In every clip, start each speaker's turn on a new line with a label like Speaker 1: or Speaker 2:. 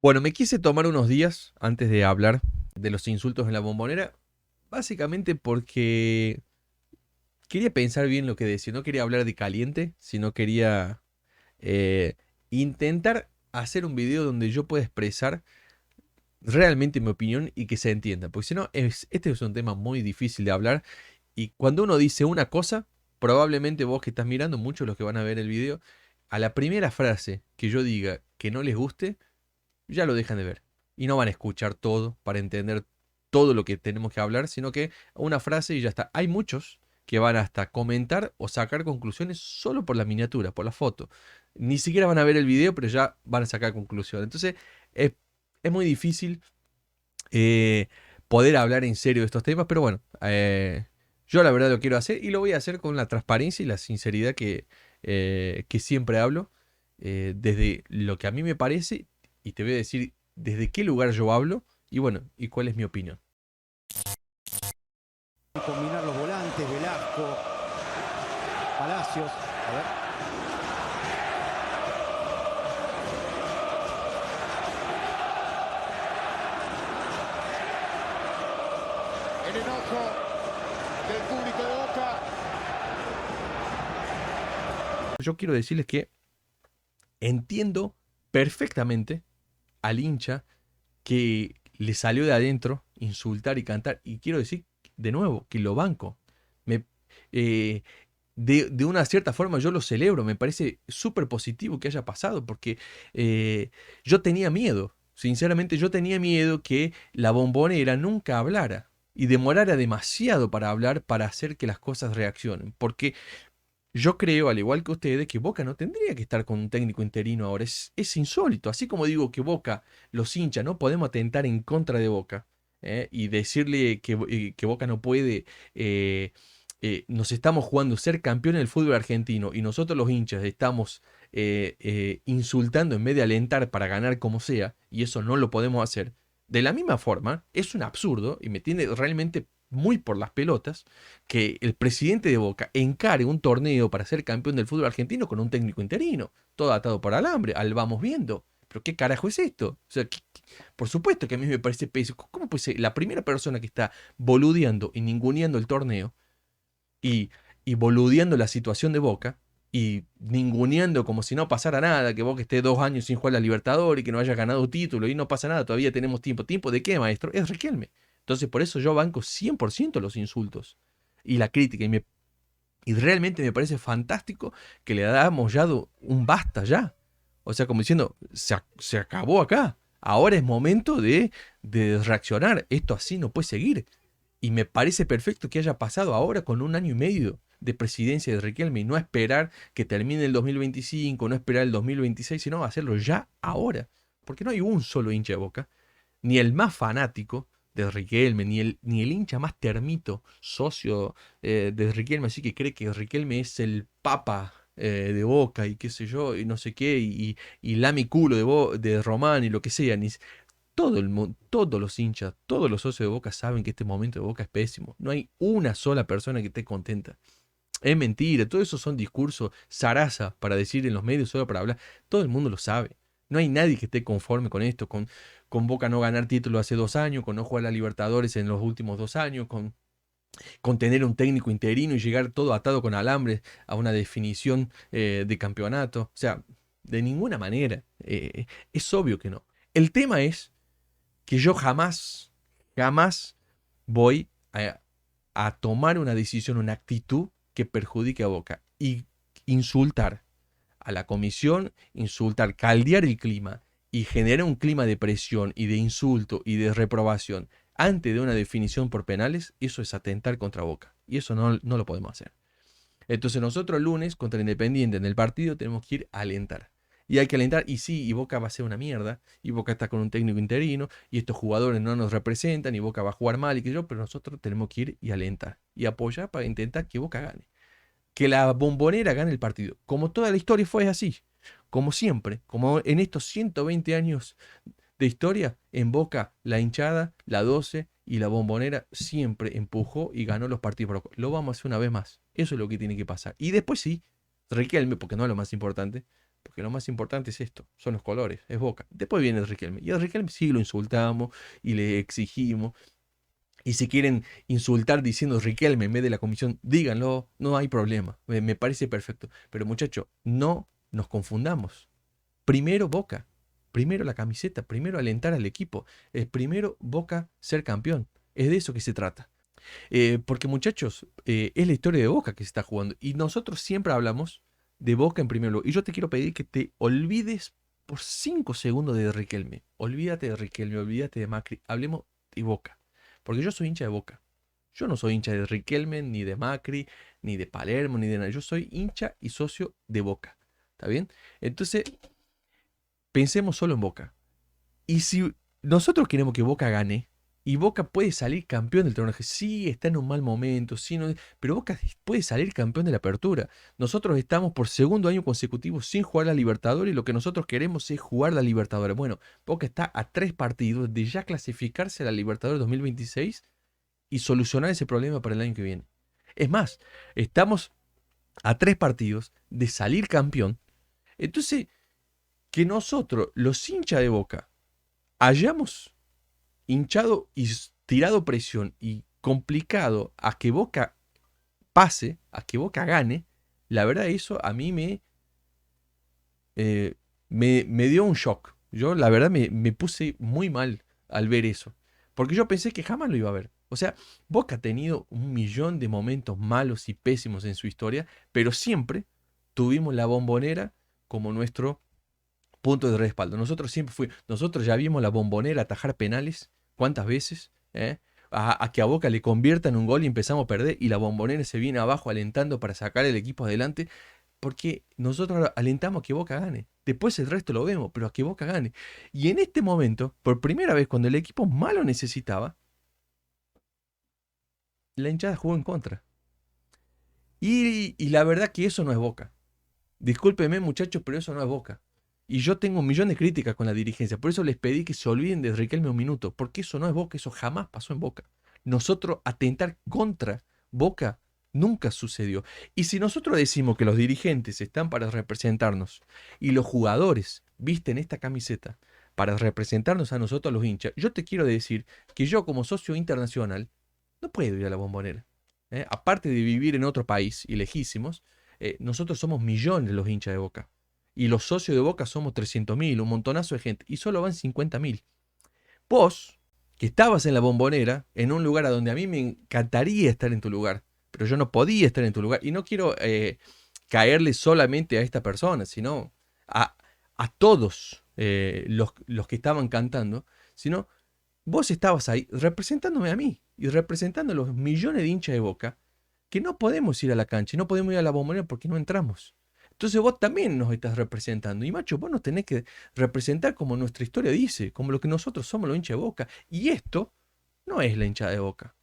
Speaker 1: Bueno, me quise tomar unos días antes de hablar de los insultos en la Bombonera, básicamente porque quería pensar bien lo que decía. No quería hablar de caliente, sino quería eh, intentar hacer un video donde yo pueda expresar realmente mi opinión y que se entienda. Porque si no, este es un tema muy difícil de hablar. Y cuando uno dice una cosa, probablemente vos que estás mirando, muchos los que van a ver el video, a la primera frase que yo diga que no les guste, ya lo dejan de ver. Y no van a escuchar todo para entender todo lo que tenemos que hablar, sino que una frase y ya está. Hay muchos que van hasta comentar o sacar conclusiones solo por la miniatura, por la foto. Ni siquiera van a ver el video, pero ya van a sacar conclusiones. Entonces, es, es muy difícil eh, poder hablar en serio de estos temas, pero bueno, yo la verdad lo quiero hacer y lo voy a hacer con la transparencia y la sinceridad que siempre hablo, desde lo que a mí me parece, y te voy a decir desde qué lugar yo hablo y bueno, y cuál es mi opinión.
Speaker 2: Combinar los volantes, Velasco, Palacios. A ver.
Speaker 3: El enojo del público de Boca.
Speaker 1: Yo quiero decirles que entiendo perfectamente al hincha que le salió de adentro insultar y cantar, y quiero decir de nuevo que lo banco. Me, eh, de una cierta forma yo lo celebro, me parece súper positivo que haya pasado, porque yo tenía miedo, sinceramente yo tenía miedo que la Bombonera nunca hablara y demorara demasiado para hablar para hacer que las cosas reaccionen, porque yo creo, al igual que ustedes, que Boca no tendría que estar con un técnico interino ahora, es insólito, así como digo que Boca, los hinchas, no podemos atentar en contra de Boca. Y decirle que Boca no puede, nos estamos jugando ser campeón del fútbol argentino y nosotros los hinchas estamos insultando en vez de alentar para ganar como sea, y eso no lo podemos hacer. De la misma forma, es un absurdo y me tiene realmente muy por las pelotas que el presidente de Boca encare un torneo para ser campeón del fútbol argentino con un técnico interino, todo atado por alambre, al vamos viendo. Pero ¿qué carajo es esto? O sea, por supuesto que a mí me parece pésimo. ¿Cómo puede ser la primera persona que está boludeando y ninguneando el torneo y, y boludeando la situación de Boca y ninguneando como si no pasara nada, que Boca esté 2 años sin jugar la Libertadores y que no haya ganado título y no pasa nada, todavía tenemos tiempo? ¿Tiempo de qué, maestro? Es Riquelme. Entonces por eso yo banco 100% los insultos y la crítica y realmente me parece fantástico que le damos ya un basta ya. O sea, como diciendo, se acabó acá. Ahora es momento de reaccionar. Esto así no puede seguir. Y me parece perfecto que haya pasado ahora con 1 año y medio de presidencia de Riquelme y no esperar que termine el 2025, no esperar el 2026, sino hacerlo ya ahora. Porque no hay un solo hincha de Boca, ni el más fanático de Riquelme, ni el hincha más termito, socio de Riquelme, así que cree que Riquelme es el papa de Boca y qué sé yo, y no sé qué, y lame culo de Román y lo que sea. Todo el mundo, todos los hinchas, todos los socios de Boca saben que este momento de Boca es pésimo. No hay una sola persona que esté contenta. Es mentira, todo eso son discursos zaraza para decir en los medios, solo para hablar. Todo el mundo lo sabe. No hay nadie que esté conforme con esto, con Boca no ganar título hace 2 años, con no jugar a la Libertadores en los últimos 2 años, con tener un técnico interino y llegar todo atado con alambres a una definición de campeonato. O sea, de ninguna manera. Es obvio que no. El tema es que yo jamás, jamás voy a tomar una decisión, una actitud que perjudique a Boca. Y insultar a la comisión, insultar, caldear el clima y generar un clima de presión y de insulto y de reprobación antes de una definición por penales, eso es atentar contra Boca. Y eso no lo podemos hacer. Entonces nosotros el lunes contra Independiente en el partido tenemos que ir a alentar. Y hay que alentar, y sí, y Boca va a ser una mierda, y Boca está con un técnico interino, y estos jugadores no nos representan, y Boca va a jugar mal, y que yo, pero nosotros tenemos que ir y alentar, y apoyar para intentar que Boca gane. Que la Bombonera gane el partido. Como toda la historia fue así, como siempre, como en estos 120 años de historia, en Boca la hinchada, la 12 y la Bombonera siempre empujó y ganó los partidos. Lo vamos a hacer una vez más. Eso es lo que tiene que pasar. Y después sí, Riquelme, porque no es lo más importante, porque lo más importante es esto, son los colores, es Boca. Después viene el Riquelme, y el Riquelme sí lo insultamos y le exigimos. Y si quieren insultar diciendo Riquelme en vez de la comisión, díganlo, no hay problema, me parece perfecto. Pero muchachos, no nos confundamos. Primero Boca, primero la camiseta, primero alentar al equipo, primero Boca ser campeón. Es de eso que se trata. Porque muchachos, es la historia de Boca que se está jugando. Y nosotros siempre hablamos de Boca en primer lugar. Y yo te quiero pedir que te olvides por 5 segundos de Riquelme. Olvídate de Riquelme, olvídate de Macri. Hablemos de Boca. Porque yo soy hincha de Boca. Yo no soy hincha de Riquelme, ni de Macri, ni de Palermo, ni de nada. Yo soy hincha y socio de Boca. ¿Está bien? Entonces, pensemos solo en Boca. Y si nosotros queremos que Boca gane, y Boca puede salir campeón del torneo, sí está en un mal momento, sí, no, pero Boca puede salir campeón de la apertura. Nosotros estamos por segundo año consecutivo sin jugar la Libertadores y lo que nosotros queremos es jugar la Libertadores. Bueno, Boca está a 3 partidos de ya clasificarse a la Libertadores 2026 y solucionar ese problema para el año que viene. Es más, estamos a 3 partidos de salir campeón. Entonces, que nosotros, los hinchas de Boca, hayamos hinchado y tirado presión y complicado a que Boca pase, a que Boca gane, la verdad eso a mí me dio un shock. Yo la verdad me puse muy mal al ver eso, porque yo pensé que jamás lo iba a ver. O sea, Boca ha tenido 1.000.000 de momentos malos y pésimos en su historia, pero siempre tuvimos la Bombonera como nuestro punto de respaldo. Nosotros ya vimos la Bombonera atajar penales, ¿cuántas veces? A que a Boca le conviertan un gol y empezamos a perder y la Bombonera se viene abajo alentando para sacar el equipo adelante, porque nosotros alentamos a que Boca gane. Después el resto lo vemos, pero a que Boca gane. Y en este momento, por primera vez, cuando el equipo más lo necesitaba, la hinchada jugó en contra. Y la verdad que eso no es Boca. Discúlpeme, muchachos, pero eso no es Boca. Y yo tengo 1.000.000 de críticas con la dirigencia. Por eso les pedí que se olviden de Riquelme un minuto. Porque eso no es Boca. Eso jamás pasó en Boca. Nosotros atentar contra Boca nunca sucedió. Y si nosotros decimos que los dirigentes están para representarnos y los jugadores visten esta camiseta para representarnos a nosotros los hinchas, yo te quiero decir que yo como socio internacional no puedo ir a la Bombonera. Aparte de vivir en otro país y lejísimos, nosotros somos millones los hinchas de Boca. Y los socios de Boca somos 300.000, un montonazo de gente. Y solo van 50.000. Vos, que estabas en la Bombonera, en un lugar a donde a mí me encantaría estar en tu lugar, pero yo no podía estar en tu lugar. Y no quiero caerle solamente a esta persona, sino a todos los que estaban cantando, sino vos estabas ahí representándome a mí y representando a los millones de hinchas de Boca que no podemos ir a la cancha, no podemos ir a la Bombonera porque no entramos. Entonces vos también nos estás representando. Y macho, vos nos tenés que representar como nuestra historia dice, como lo que nosotros somos los hinchas de Boca. Y esto no es la hinchada de Boca.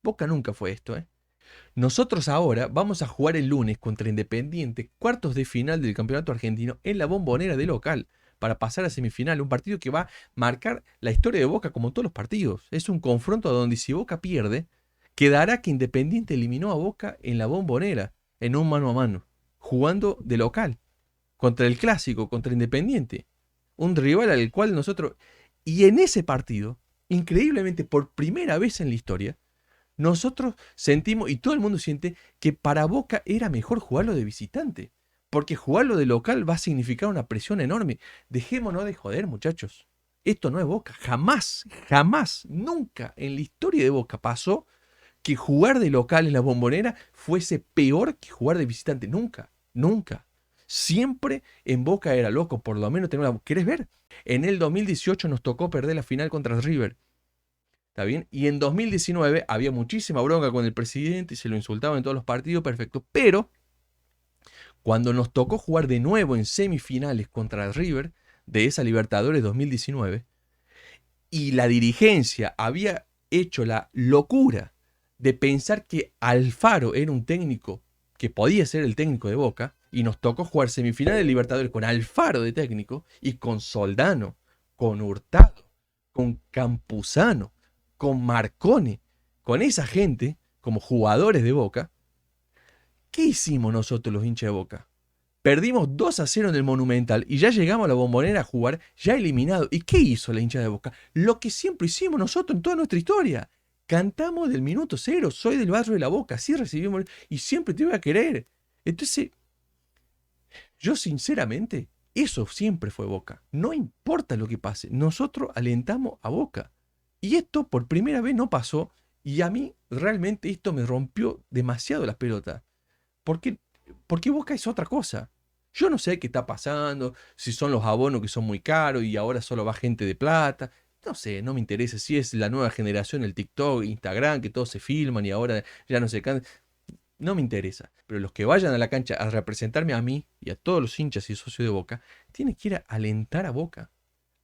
Speaker 1: Boca nunca fue esto, ¿eh? Nosotros ahora vamos a jugar el lunes contra Independiente, cuartos de final del campeonato argentino en la Bombonera de local, para pasar a semifinal. Un partido que va a marcar la historia de Boca como todos los partidos. Es un confronto donde si Boca pierde, quedará que Independiente eliminó a Boca en la Bombonera, en un mano a mano, jugando de local, contra el clásico, contra Independiente. Un rival al cual nosotros... Y en ese partido, increíblemente por primera vez en la historia, nosotros sentimos, y todo el mundo siente, que para Boca era mejor jugarlo de visitante. Porque jugarlo de local va a significar una presión enorme. Dejémonos de joder, muchachos. Esto no es Boca. Jamás, jamás, nunca en la historia de Boca pasó que jugar de local en la Bombonera fuese peor que jugar de visitante. Nunca, nunca. Siempre en Boca era loco, por lo menos tenemos la... ¿Querés ver? En el 2018 nos tocó perder la final contra River. ¿Está bien? Y en 2019 había muchísima bronca con el presidente y se lo insultaban en todos los partidos, perfecto. Pero cuando nos tocó jugar de nuevo en semifinales contra River de esa Libertadores 2019 y la dirigencia había hecho la locura de pensar que Alfaro era un técnico que podía ser el técnico de Boca y nos tocó jugar semifinales de Libertadores con Alfaro de técnico y con Soldano, con Hurtado, con Campuzano, con Marcone, con esa gente como jugadores de Boca. ¿Qué hicimos nosotros los hinchas de Boca? Perdimos 2-0 en el Monumental y ya llegamos a la Bombonera a jugar, ya eliminado. ¿Y qué hizo la hincha de Boca? Lo que siempre hicimos nosotros en toda nuestra historia. Cantamos del minuto cero, soy del barrio de la Boca, así recibimos y siempre te voy a querer. Entonces, yo sinceramente, eso siempre fue Boca. No importa lo que pase, nosotros alentamos a Boca. Y esto por primera vez no pasó y a mí realmente esto me rompió demasiado las pelotas. Porque, porque Boca es otra cosa. Yo no sé qué está pasando, si son los abonos que son muy caros y ahora solo va gente de plata. No sé, no me interesa si es la nueva generación, el TikTok, Instagram, que todos se filman y ahora ya no se cantan. No me interesa. Pero los que vayan a la cancha a representarme a mí y a todos los hinchas y socios de Boca, tienen que ir a alentar a Boca.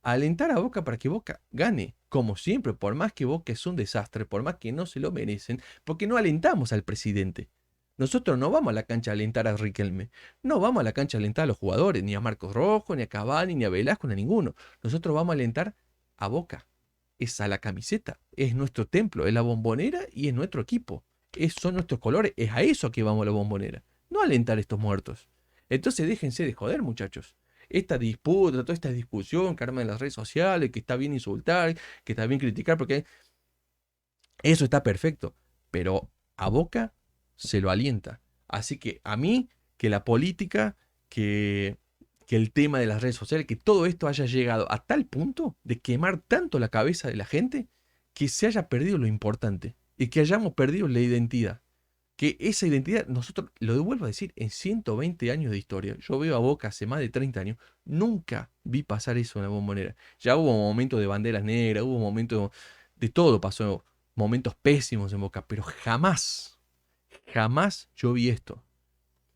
Speaker 1: A alentar a Boca para que Boca gane. Como siempre, por más que Boca es un desastre, por más que no se lo merecen, porque no alentamos al presidente. Nosotros no vamos a la cancha a alentar a Riquelme. No vamos a la cancha a alentar a los jugadores, ni a Marcos Rojo, ni a Cavani, ni a Velasco, ni a ninguno. Nosotros vamos a alentar a Boca. Es a la camiseta, es nuestro templo, es la Bombonera y es nuestro equipo. Son nuestros colores, es a eso que vamos a la Bombonera. No a alentar a estos muertos. Entonces déjense de joder, muchachos. Esta disputa, toda esta discusión que arman en las redes sociales, que está bien insultar, que está bien criticar, porque eso está perfecto. Pero a Boca se lo alienta. Así que a mí, que la política, que el tema de las redes sociales, que todo esto haya llegado a tal punto de quemar tanto la cabeza de la gente, que se haya perdido lo importante y que hayamos perdido la identidad. Que esa identidad, nosotros, lo vuelvo a decir, en 120 años de historia, yo veo a Boca hace más de 30 años, nunca vi pasar eso en la Bombonera. Ya hubo momentos de banderas negras, hubo momentos de todo pasó, momentos pésimos en Boca, pero jamás, jamás yo vi esto.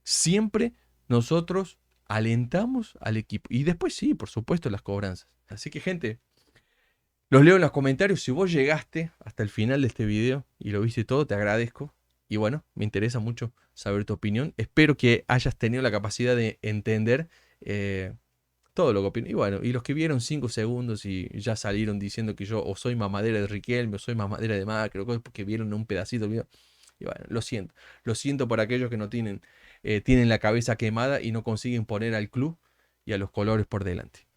Speaker 1: Siempre nosotros alentamos al equipo. Y después sí, por supuesto, las cobranzas. Así que, gente, los leo en los comentarios. Si vos llegaste hasta el final de este video y lo viste todo, te agradezco. Y bueno, me interesa mucho saber tu opinión. Espero que hayas tenido la capacidad de entender todo lo que opino. Y bueno, y los que vieron 5 segundos y ya salieron diciendo que yo o soy mamadera de Riquelme o soy mamadera de Macri, o cosas porque vieron un pedacito del video. Y bueno, lo siento. Lo siento por aquellos que no tienen la cabeza quemada y no consiguen poner al club y a los colores por delante.